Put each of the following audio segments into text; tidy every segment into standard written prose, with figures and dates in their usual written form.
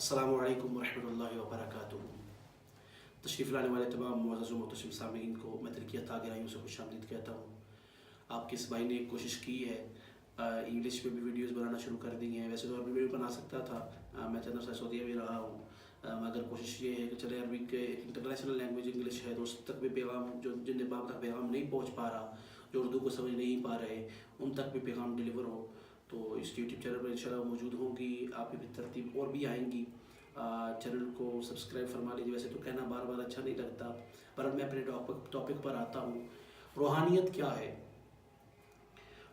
अस्सलामु अलैकुम वरहमतुल्लाहि वबरकातुहू। तशरीफ़ लाने वाले तमाम मुअज़्ज़ज़ व मुहतरम सामीईन को मैं दिल की अता गहराइयों से खुशामदीद कहता हूँ। आपके इस भाई ने एक कोशिश की है, इंग्लिश में भी वीडियोस बनाना शुरू कर दी हैं। वैसे तो अरबी में भी बना सकता था, मैं चंद अर्सा सऊदीया भी रहा हूँ, मगर कोशिश ये है कि चले अरबी के इंटरनेशनल लैंग्वेज इंग्लिश है तो उस तक भी पैगाम, जो जिन बाप तक पैगाम नहीं पहुँच पा रहा, जो उर्दू को समझ नहीं पा रहे, उन तक भी पैगाम डिलीवर हो। तो इस यूट्यूब चैनल पर इंशाल्लाह मौजूद होंगी, आपकी भी तरतीब और भी आएंगी। चैनल को सब्सक्राइब फरमा लीजिए। वैसे तो कहना बार बार अच्छा नहीं लगता, पर अब मैं अपने टॉपिक पर आता हूँ। रूहानियत क्या है?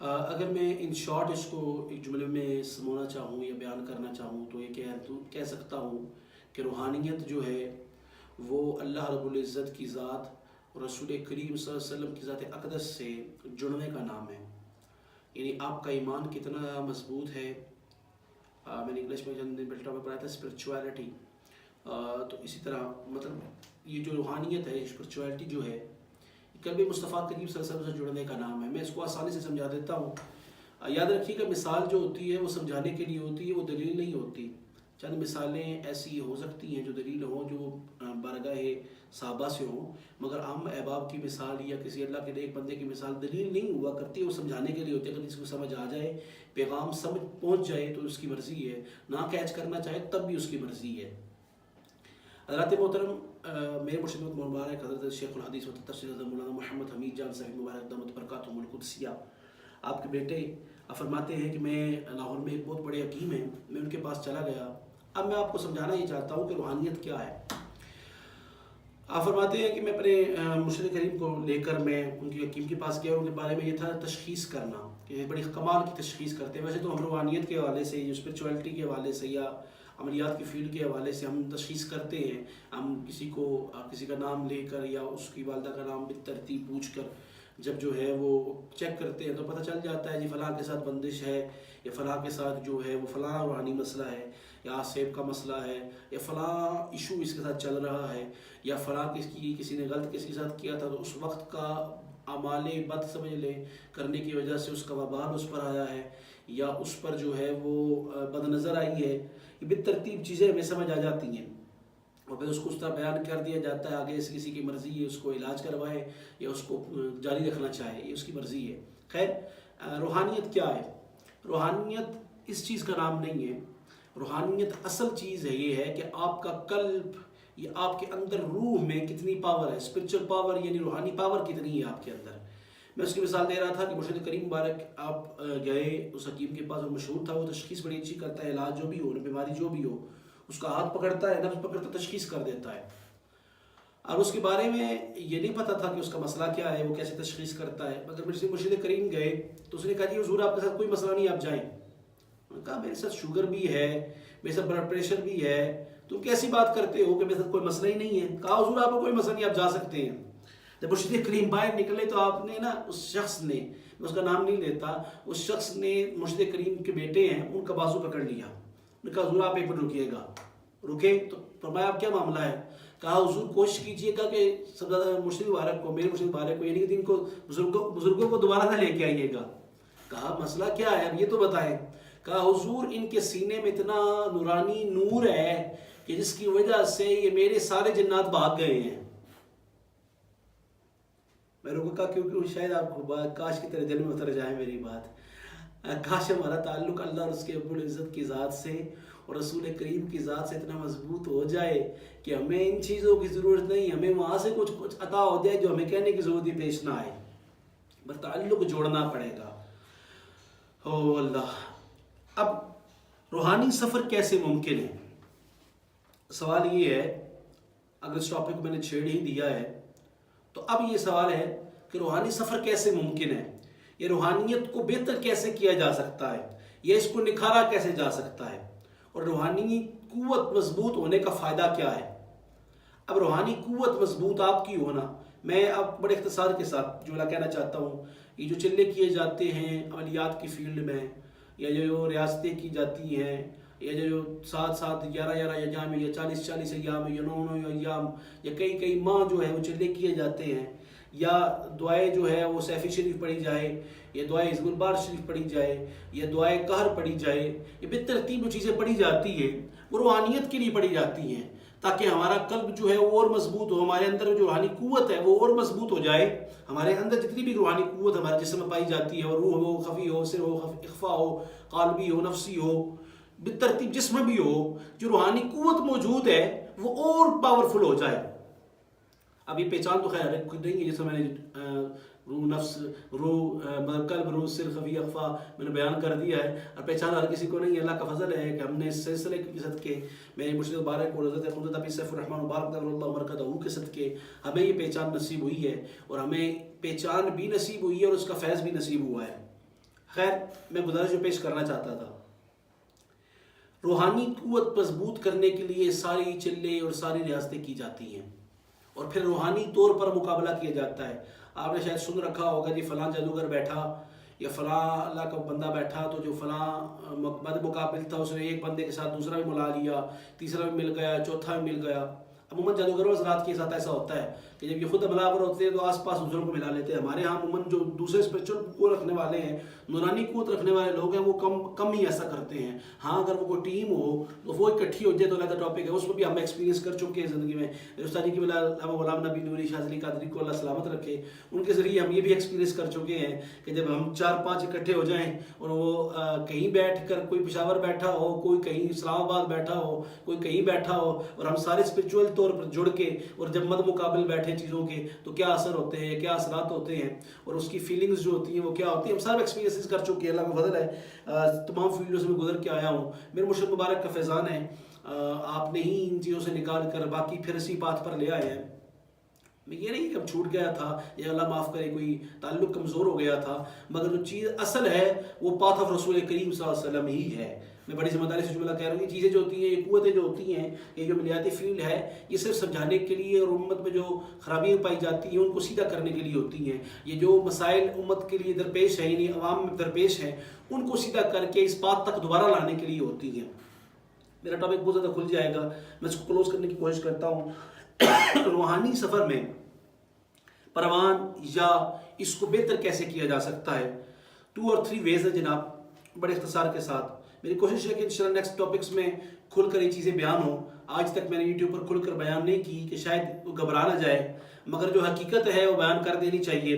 अगर मैं इन शॉर्ट इसको एक जुमले में समझाना चाहूँ या बयान करना चाहूँ तो ये कह सकता हूँ कि रूहानियत जो है वो अल्लाह रब्बुल इज़्ज़त की ज़ात और रसूल करीम सल्लल्लाहु अलैहि वसल्लम की ज़ात अक़दस से जुड़ने का नाम है। यानी आपका ईमान कितना मजबूत है। मैंने इंग्लिश में जब टॉपिक पढ़ाया था स्पिरिचुअलिटी, तो इसी तरह मतलब ये जो रूहानियत है, स्पिरिचुअलिटी जो है, कल्ब मुस्तफ़ा करीम सल्लल्लाहु अलैहि वसल्लम से जुड़ने का नाम है। मैं इसको आसानी से समझा देता हूँ। याद रखिएगा, मिसाल जो होती है वो समझाने के लिए होती है, वो दलील नहीं होती। चंद मिसालें ऐसी हो सकती हैं जो दलील हो, जो बारगाह साहबा से हो, मगर आम अहबाब की मिसाल या किसी अल्लाह के एक बंदे की मिसाल दलील नहीं हुआ करती है, वो समझाने के लिए होती है। अगर किसी को समझ आ जाए, पैगाम समझ पहुँच जाए तो उसकी मर्ज़ी है, ना कैच करना चाहे तब भी उसकी मर्ज़ी है। हज़रात मोहतरम मेरे मुर्शिद मुबारक हज़रत शेखुल हदीस व तफसीर मौलाना मोहम्मद हमीद जान साहिब मुबारक दामत बरकातुहुमुल कुद्सिया, आपके बेटे फरमाते हैं कि मैं लाहौर में एक बहुत बड़े हकीम हैं, मैं उनके पास चला गया। अब मैं आपको समझाना ये चाहता हूँ कि रूहानियत क्या है। आप फरमाते हैं कि मैं अपने मुर्शिद करीम को लेकर मैं उनके हकीम के पास गया और उनके बारे में ये था तशख़ीस करना कि बड़ी कमाल की तशख़ीस करते हैं। वैसे तो हम रूहानियत के हवाले से, स्पिरिचुअलिटी के हवाले से या अमलियात की फील्ड के हवाले से हम तशख़ीस करते हैं। हम किसी का नाम लेकर या उसकी वालदा का नाम तरतीब पूछ कर जब जो है वो चेक करते हैं तो पता चल जाता है जी फ़लाँ के साथ बंदिश है, या फ़लाँ के साथ जो है वो फ़लाँ रूहानी मसला है, या सेब का मसला है, या फ़लाँ इशू इसके साथ चल रहा है, या फ़लाँ किसी ने गलत किसी के साथ किया था तो उस वक्त का अमाले बद समझ ले करने की वजह से उसका वबाल उस पर आया है, या उस पर जो है वो बदनज़र आई है। ये बेतरतीब चीज़ें हमें समझ आ जाती हैं और फिर उसको उस तरह बयान कर दिया जाता है। आगे से किसी की मर्ज़ी है उसको इलाज करवाए या उसको जारी रखना चाहे, ये उसकी मर्ज़ी है। खैर, रूहानियत क्या है? रूहानियत इस चीज़ का नाम नहीं है। रूहानियत असल चीज़ है, ये है कि आपका कल्ब, ये आपके अंदर रूह में कितनी पावर है, स्पिरिचुअल पावर यानी रूहानी पावर कितनी है आपके अंदर। मैं उसकी मिसाल दे रहा था कि मुर्शिद करीम मुबारक आप गए उस हकीम के पास और मशहूर था, वो तशख़ीस बड़ी अच्छी करता है, इलाज जो भी हो, बीमारी जो भी हो, उसका हाथ पकड़ता है, नफ्स पकड़ता तशख़ीस कर देता है। और उसके बारे में ये नहीं पता था कि उसका मसला क्या है, वो कैसे तशख़ीस करता है। मगर मेरे से मुर्शिद करीम गए तो उसने कहा जी हुज़ूर आपके साथ कोई मसला नहीं, आप जाएँ। मैंने कहा मेरे साथ शुगर भी है, मेरे साथ ब्लड प्रेशर भी है, तुम कैसी बात करते हो कि मेरे साथ कोई मसला ही नहीं है। कहा हुज़ूर आपको कोई मसला नहीं, आप जा सकते हैं। जब मुर्शिद करीम बाहर निकले तो आपने ना उस शख्स ने, मैं उसका नाम नहीं लेता, उस शख्स ने मुर्शिद करीम के बेटे हैं उनका बाजू पकड़ लिया। उन्होंने कहा हुज़ूर आप एक मिनट रुकिएगा। रुके तो फरमाया आप क्या मामला है? कहा हुज़ूर कोशिश कीजिएगा कि सब ज़्यादा मुर्शिद मुबारक को, मेरे मुर्शिद मुबारक को, यानी कि इनको बुजुर्गों को दोबारा ना लेके आइएगा। कहा मसला क्या है अब ये तो बताएं। कहा हुज़ूर इनके सीने में इतना नूरानी नूर है कि जिसकी वजह से ये मेरे सारे जिन्नात भाग गए हैं। मैं रुका क्योंकि शायद आपको काश की तरह दिल में उतर जाए मेरी बात। काश हमारा ताल्लुक़ अल्लाह और उसके रब्बुल इज़्ज़त की ज़ात से और रसूल करीम की ज़ात से इतना मजबूत हो जाए कि हमें इन चीज़ों की ज़रूरत नहीं, हमें वहाँ से कुछ अता हो जाए जो हमें कहने की ज़रूरत ही पेश ना आए, बस ताल्लुक़ जोड़ना पड़ेगा। ओ अल्लाह। अब रूहानी सफ़र कैसे मुमकिन है? सवाल ये है, अगर इस टॉपिक को मैंने छेड़ ही दिया है तो अब ये सवाल है कि रूहानी सफ़र कैसे मुमकिन है, ये रूहानियत को बेहतर कैसे किया जा सकता है, या इसको निखारा कैसे जा सकता है, और रूहानी कुव्वत मजबूत होने का फ़ायदा क्या है। अब रूहानी कुव्वत मजबूत आपकी होना, मैं अब बड़े इख्तिसार के साथ जो कहना चाहता हूँ, ये जो चिल्ले किए जाते हैं अमलियात की फील्ड में, या जो रियासतें की जाती हैं, या जो 7-7 11-11 अय्याम या 40-40 अय्याम या 9-9 अय्याम या कई माह जो है वो चिल्ले किए जाते हैं, या दुआएं जो है वो सैफ़ी शरीफ पढ़ी जाए, या दुआएं हिज़्बुल बार शरीफ पढ़ी जाए, या दुआएं कहर पढ़ी जाए, ये बेतरतीब जो चीज़ें पढ़ी जाती है وہ روحانیت کے لیے پڑھی جاتی ہیں تاکہ ہمارا قلب جو ہے وہ اور مضبوط ہو، ہمارے اندر جو روحانی قوت ہے وہ اور مضبوط ہو جائے. ہمارے اندر جتنی بھی روحانی قوت ہمارے جسم میں پائی جاتی ہے، اور روح ہو، خفی ہو، سر ہو، اخفا ہو، قالبی ہو، نفسی ہو، بالترتیب جسم بھی ہو، جو روحانی قوت موجود ہے وہ اور پاورفل ہو جائے. اب یہ پہچان تو خیر نہیں ہے، جیسے میں نے روح، نفس، روح، قلب، روح، سر، خفی، اخفا میں نے بیان کر دیا ہے، اور پہچان ہر کسی کو نہیں ہے. اللہ کا فضل ہے کہ ہم نے اس سلسلے کے صدقے میں مرشد مبارک اور حضرت خود نبی سیف الرحمن مبارک اللہ برکاتہ کے صدقے ہمیں یہ پہچان نصیب ہوئی ہے، اور ہمیں پہچان بھی نصیب ہوئی ہے اور اس کا فیض بھی نصیب ہوا ہے. خیر میں گزارش جو پیش کرنا چاہتا تھا، روحانی قوت مضبوط کرنے کے لیے ساری چلے اور ساری ریاستیں کی جاتی ہیں، اور پھر روحانی طور پر مقابلہ کیا جاتا ہے. آپ نے شاید سن رکھا ہوگا جی فلاں جادوگر بیٹھا یا فلاں اللہ کا بندہ بیٹھا تو جو فلاں مد مقابل تھا اس نے ایک بندے کے ساتھ دوسرا بھی ملا لیا، تیسرا بھی مل گیا، چوتھا بھی مل گیا. عموماً جادوگروں حضرات کے ساتھ ایسا ہوتا ہے کہ جب یہ خود ملاور ہوتے ہیں تو آس پاس دوسروں کو ملا لیتے ہیں. ہمارے ہاں عموماً جو دوسرے اسپرچل کو رکھنے والے ہیں، نورانی قوت رکھنے والے لوگ ہیں، وہ کم ہی ایسا کرتے ہیں. ہاں اگر وہ کوئی ٹیم ہو تو وہ اکٹھی ہو جائے تو علیحدہ ٹاپک ہے، اس میں بھی ہم ایکسپیرینس کر چکے ہیں زندگی میں. استاد جی کی بلا علامہ غلام نبی نوری شاذلی قادری کو اللہ سلامت رکھے، ان کے ذریعے ہم یہ بھی ایکسپیرینس کر چکے ہیں کہ جب ہم 4-5 اکٹھے ہو جائیں اور وہ کہیں بیٹھ کر، کوئی پشاور بیٹھا ہو، کوئی کہیں اسلام آباد بیٹھا ہو، کوئی کہیں بیٹھا ہو، اور ہم سارے اسپرچول طور پر جڑ کے اور جب مد مقابل بیٹھے چیزوں کے تو کیا اثر ہوتے ہیں، کیا اثرات ہوتے ہیں، اور اس کی فیلنگز جو ہوتی ہیں وہ کیا ہوتی ہیں، ہم سارے ایکسپیرینس کر چکے ہیں. اللہ کا فضل ہے، تمام فیلڈوں سے میں گزر کے آیا ہوں. میرے مرشد مبارک کا فیضان ہے، آپ نے ہی ان چیزوں سے نکال کر باقی پھر اسی بات پر لے آئے ہیں. میں یہ نہیں کہ اب چھوٹ گیا تھا یا اللہ معاف کرے کوئی تعلق کمزور ہو گیا تھا، مگر جو چیز اصل ہے وہ پاتھ آف رسول کریم صلی اللہ علیہ وسلم ہی ہے. میں بڑی ذمہ داری سے جملہ کہہ رہا ہوں، یہ چیزیں جو ہوتی ہیں، یہ قوتیں جو ہوتی ہیں، یہ جو ملیاتی فیلڈ ہے، یہ صرف سمجھانے کے لیے اور امت میں جو خرابیاں پائی جاتی ہیں ان کو سیدھا کرنے کے لیے ہوتی ہیں. یہ جو مسائل امت کے لیے درپیش ہیں، یعنی عوام میں درپیش ہیں، ان کو سیدھا کر کے اس بات تک دوبارہ لانے کے لیے ہوتی ہیں. میرا ٹاپک بہت زیادہ کھل جائے گا، میں اس کو کلوز کرنے کی کوشش کرتا ہوں. روحانی سفر میں پروان یا اس کو بہتر کیسے کیا جا سکتا ہے، 2 اور 3 ویز ہے جناب، بڑے اختصار کے ساتھ. میری کوشش ہے کہ انشاءاللہ نیکسٹ ٹاپکس میں کھل کر یہ چیزیں بیان ہوں. آج تک میں نے یوٹیوب پر کھل کر بیان نہیں کی کہ شاید وہ گھبرا نہ جائے، مگر جو حقیقت ہے وہ بیان کر دینی چاہیے.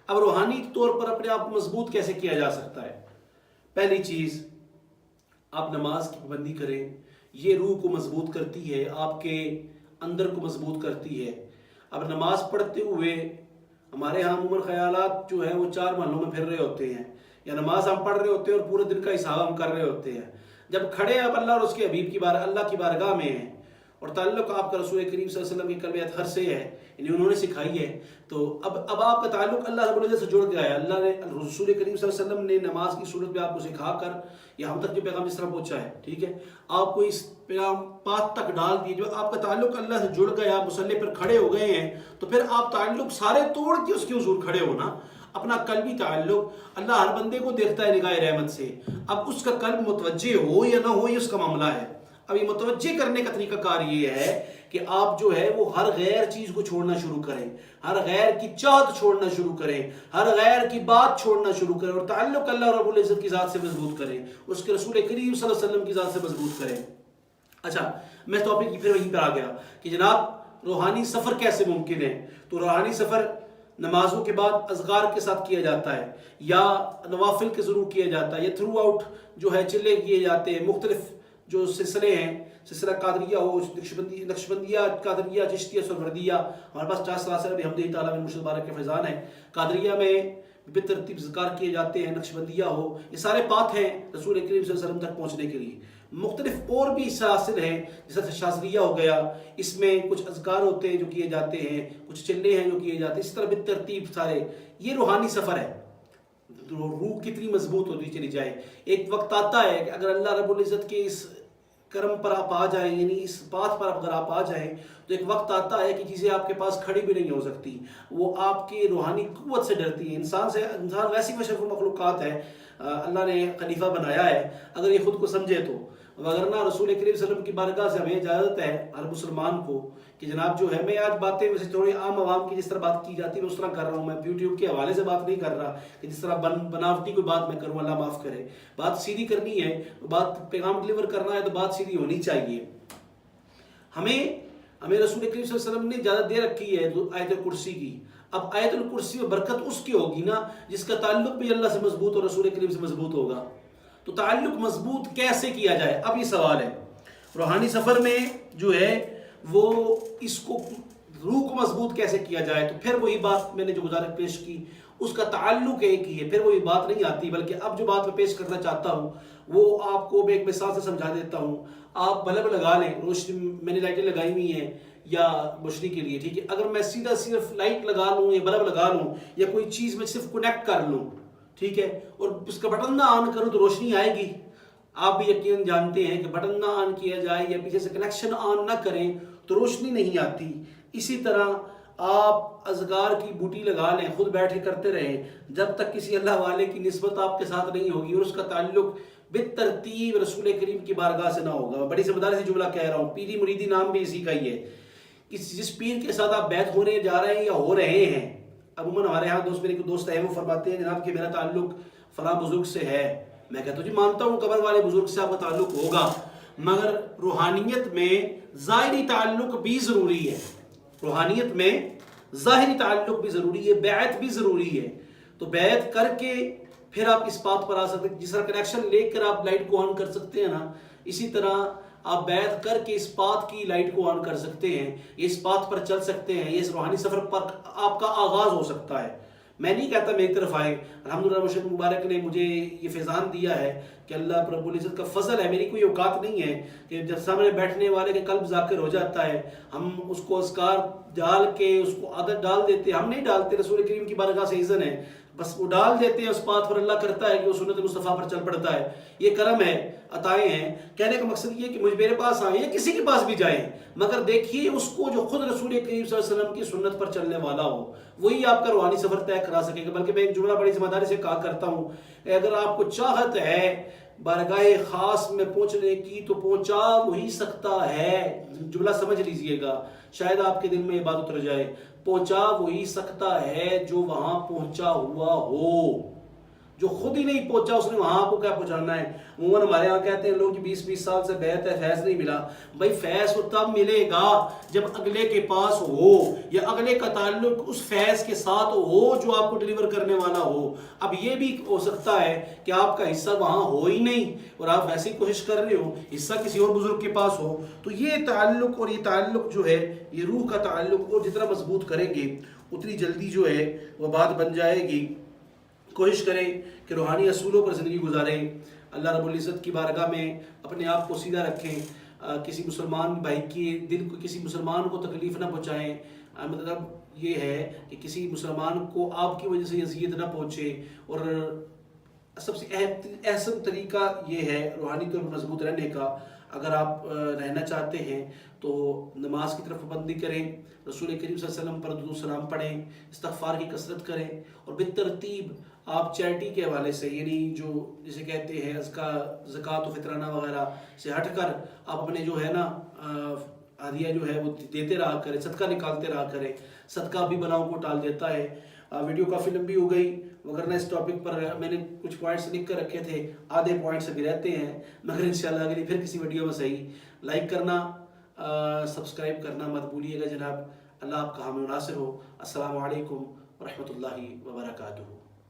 اب روحانی طور پر اپنے آپ کو مضبوط کیسے کیا جا سکتا ہے؟ پہلی چیز، آپ نماز کی پابندی کریں. یہ روح کو مضبوط کرتی ہے، آپ کے اندر کو مضبوط کرتی ہے. اب نماز پڑھتے ہوئے ہمارے ہاں عموماً خیالات جو ہیں وہ 4 محلوں میں پھر رہے ہوتے ہیں، یا نماز ہم پڑھ رہے ہوتے ہیں اور پورے دن کا حساب ہم کر رہے ہوتے ہیں. جب کھڑے اب اللہ اور اس کے حبیب کی اللہ کی بارگاہ میں ہیں اور تعلق آپ کا رسول کریم صلی اللہ علیہ وسلم کی قلب اطہر سے ہے، یعنی انہوں نے سکھائی ہے، تو اب آپ کا تعلق اللہ رب العزت سے جڑ گیا ہے. اللہ نے رسول کریم صلی اللہ علیہ وسلم نے نماز کی صورت میں آپ کو سکھا کر یا ہم تک جو پیغام اس طرح پہنچا ہے، ٹھیک ہے، آپ کو اس پیغام پات تک ڈال دیے. جو آپ کا تعلق اللہ سے جڑ گیا، آپ مصلی پر کھڑے ہو گئے ہیں، تو پھر آپ تعلق سارے توڑ کے اس کے حضور کھڑے ہونا. اپنا قلبی تعلق، اللہ ہر بندے کو دیکھتا ہے نگاہ رحمت سے، اب اس کا قلب متوجہ ہو یا نہ ہو یہ اس کا معاملہ ہے. اب یہ متوجہ کرنے کا طریقہ کار یہ ہے کہ آپ جو ہے وہ ہر غیر چیز کو چھوڑنا شروع کریں، ہر غیر کی چاہت چھوڑنا شروع کریں، ہر غیر کی بات چھوڑنا شروع کریں، اور تعلق اللہ رب العزت کی ذات سے مضبوط کریں، اس کے رسول کریم صلی اللہ علیہ وسلم کی ذات سے مضبوط کریں. اچھا، میں ٹاپک کی پھر وہیں پر آ گیا کہ جناب روحانی سفر کیسے ممکن ہے. تو روحانی سفر نمازوں کے بعد اذکار کے ساتھ کیا جاتا ہے، یا نوافل کے ضرور کیا جاتا ہے، یا تھرو آؤٹ جو ہے چلے کیے جاتے ہیں. مختلف جو سلسلے ہیں، سلسلہ قادریہ ہو، نقشبندیہ، قادریہ، چشتیہ، سہروردیہ، ہمارے پاس 4 سلاسل بھی حمد تعالیٰ میں مرشد مبارک کے فیضان ہیں. قادریہ میں بالترتیب ذکر کیے جاتے ہیں، نقشبندیہ ہو، یہ سارے پاتھ ہیں رسول کریم صلی اللہ علیہ وسلم تک پہنچنے کے لیے. مختلف اور بھی سلاسل ہیں، جیسے شاذلیہ ہو گیا، اس میں کچھ اذکار ہوتے ہیں جو کیے جاتے ہیں، کچھ چلے ہیں جو کیے جاتے ہیں، اس طرح بالترتیب سارے. یہ روحانی سفر ہے. روح کتنی مضبوط ہوتی چلی جائے. ایک وقت آتا ہے کہ اگر اللہ رب العزت کے اس کرم پر آپ آ جائیں، یعنی اس بات پر اگر آپ آ جائیں، تو ایک وقت آتا ہے کہ چیزیں آپ کے پاس کھڑی بھی نہیں ہو سکتی، وہ آپ کی روحانی قوت سے ڈرتی ہیں. انسان ویسی مشرف مخلوقات ہے، اللہ نے خلیفہ بنایا ہے. اگر یہ خود کو سمجھے تو वगरना रसूल करीम सल्लल्लाहु अलैहि वसल्लम की बारगाह से हमें इजाज़त है हर मुसलमान को कि जनाब जो है, मैं आज बातें वैसे थोड़ी आम आवाम की जिस तरह बात की जाती है मैं उस तरह कर रहा हूँ, मैं यूट्यूब के हवाले से बात नहीं कर रहा कि जिस तरह बनावटी कोई बात मैं करूँ, अल्लाह माफ़ करे। बात सीधी करनी है, बात पैगाम डिलीवर करना है तो बात सीधी होनी चाहिए। हमें रसूल करीम सल्लल्लाहु अलैहि वसल्लम ने इजाज़त दे रखी है आयतुल कुर्सी की। अब आयतुल कुर्सी में बरकत उसकी होगी ना जिसका ताल्लुक भी अल्लाह से मजबूत और रसूल करीम से मजबूत होगा। तो ताल्लुक मजबूत कैसे किया जाए, अब ये सवाल है। रूहानी सफ़र में जो है वो इसको रूह को मजबूत कैसे किया जाए, तो फिर वही बात मैंने जो गुजारिश पेश की उसका ताल्लुक एक ही है, फिर वही बात नहीं आती। बल्कि अब जो बात मैं पेश करना चाहता हूँ वो आपको मैं एक मिसाल से समझा देता हूँ। आप बल्ब लगा लें, रोशनी मैंने लाइटें लगाई हुई हैं या रोशनी के लिए, ठीक है। अगर मैं सीधा सिर्फ लाइट लगा लूँ या बल्ब लगा लूँ या कोई चीज़ में सिर्फ कनेक्ट कर लूँ, ठीक है, और उसका बटन ना ऑन करूँ तो रोशनी आएगी। आप भी यकीन जानते हैं कि बटन ना ऑन किया जाए या पीछे से कनेक्शन ऑन ना करें तो रोशनी नहीं आती। इसी तरह आप अज़कार की बूटी लगा लें, खुद बैठ के करते रहें, जब तक किसी अल्लाह वाले की निस्बत आपके साथ नहीं होगी और उसका ताल्लुक बितरतीब रसूल करीम की बारगाह से ना होगा। बड़ी समझदारी से जुमला कह रहा हूँ, पीरी मुरीदी नाम भी इसी का ही है कि जिस पीर के साथ आप बैत होने जा रहे हैं या हो रहे हैं। अमूमन हमारे यहाँ मेरे दोस्त है वो फरमाते हैं जनाब कि मेरा ताल्लुक फलां बुजुर्ग से है। मैं कहता हूँ जी मानता हूँ कब्र वाले बुजुर्ग से आपका ताल्लुक होगा, मगर रूहानियत में ज़ाहिरी ताल्लुक भी ज़रूरी है। रूहानियत में ज़ाहिरी ताल्लुक भी ज़रूरी है, बैत भी ज़रूरी है। तो बैत करके फिर आप इस बात पर आ सकते हैं, जिस तरह कनेक्शन लेकर आप लाइट को ऑन कर सकते हैं ना, इसी तरह आप बैत करके इस बात की लाइट को ऑन कर सकते हैं, इस बात पर चल सकते हैं। ये इस रूहानी सफ़र पर आपका आगाज़ हो सकता है। मैं नहीं कहता मेरी तरफ आए, अल्हम्दुलिल्लाह मुर्शिद मुबारक ने मुझे ये फैज़ान दिया है कि अल्लाह रब्बुल इज़्ज़त का फ़ज़ल है। मेरी कोई औकात नहीं है कि जब सामने बैठने वाले के कल्ब ज़ाकिर हो जाता है हम उसको अस्कार डाल के उसको आदत डाल देते हैं। हम नहीं डालते, रसूल करीम की बारगाह से इज़्ज़न है, बस वो डाल देते हैं। उस बात पर अल्लाह करता है कि वो सुन्नत मुस्तफ़ा पर चल पड़ता है। ये करम है, अताएँ हैं। कहने का मकसद ये कि मुझ मेरे पास आए या किसी के पास भी जाएं, मगर देखिए उसको जो खुद रसूल करीम सल्लल्लाहु अलैहि वसल्लम की सुन्नत पर चलने वाला हो, वही आपका रूहानी सफ़र तय करा सकेगा। बल्कि मैं एक जुमला बड़ी ज़िम्मेदारी से कहा करता हूँ, अगर आपको चाहत है बारगाह ख़ास में पहुँचने की तो पहुँचा वही सकता है। जुमला समझ लीजिएगा, शायद आपके दिल में ये बात उतर जाए। पहुँचा वही सकता है जो वहाँ पहुँचा हुआ हो, जो खुद ही नहीं पहुंचा उसने वहां आपको क्या पहुंचाना है। अमूमन हमारे यहाँ कहते हैं लोग 20-20 साल से बैत है, फैज़ नहीं मिला। भाई फैज़ तो तब मिलेगा जब अगले के पास हो या अगले का ताल्लुक उस फैज़ के साथ हो जो आपको डिलीवर करने वाला हो। अब ये भी हो सकता है कि आपका हिस्सा वहाँ हो ही नहीं और आप वैसे ही कोशिश कर रहे हो, हिस्सा किसी और बुजुर्ग के पास हो। तो ये ताल्लुक और ये ताल्लुक जो है, ये रूह का ताल्लुक, और जितना मजबूत करेंगे उतनी जल्दी जो है वह बात बन जाएगी। कोशिश करें कि रूहानी असूलों पर ज़िंदगी गुजारें, अल्लाह रब्बुल इज़्ज़त की बारगाह में अपने आप को सीधा रखें, किसी मुसलमान भाई के दिल को, किसी मुसलमान को तकलीफ़ ना पहुँचाएं। मतलब ये है कि किसी मुसलमान को आपकी वजह से अज़ियत ना पहुँचे। और सबसे अहम तरीका ये है रूहानी तौर पर मजबूत रहने का। अगर आप रहना चाहते हैं तो नमाज की तरफ पाबंदी करें, रसूल करीम सल्लल्लाहु अलैहि वसल्लम पर दुरूद सलाम पढ़ें, इस्तिग़फ़ार की कसरत करें, और बितरतीब आप चैरिटी के हवाले से, यानी जो जिसे कहते हैं ज़कात व फितराना वगैरह से हटकर आप अपने जो है ना हदिया जो है वो देते रहा करें, सदका निकालते रहा करें। सदका भी बनाओ को टाल देता है। वीडियो काफ़ी लंबी हो गई, वगरना इस टॉपिक पर मैंने कुछ पॉइंट्स लिख कर रखे थे, आधे पॉइंट्स अभी रहते हैं, मगर इंशाल्लाह अगली फिर किसी वीडियो में सही। लाइक करना, सब्सक्राइब करना मत भूलिएगा जनाब। अल्लाह आपका हामी नासिर हो। अस्सलामु अलैकुम व रहमतुल्लाहि व बरकातुहू।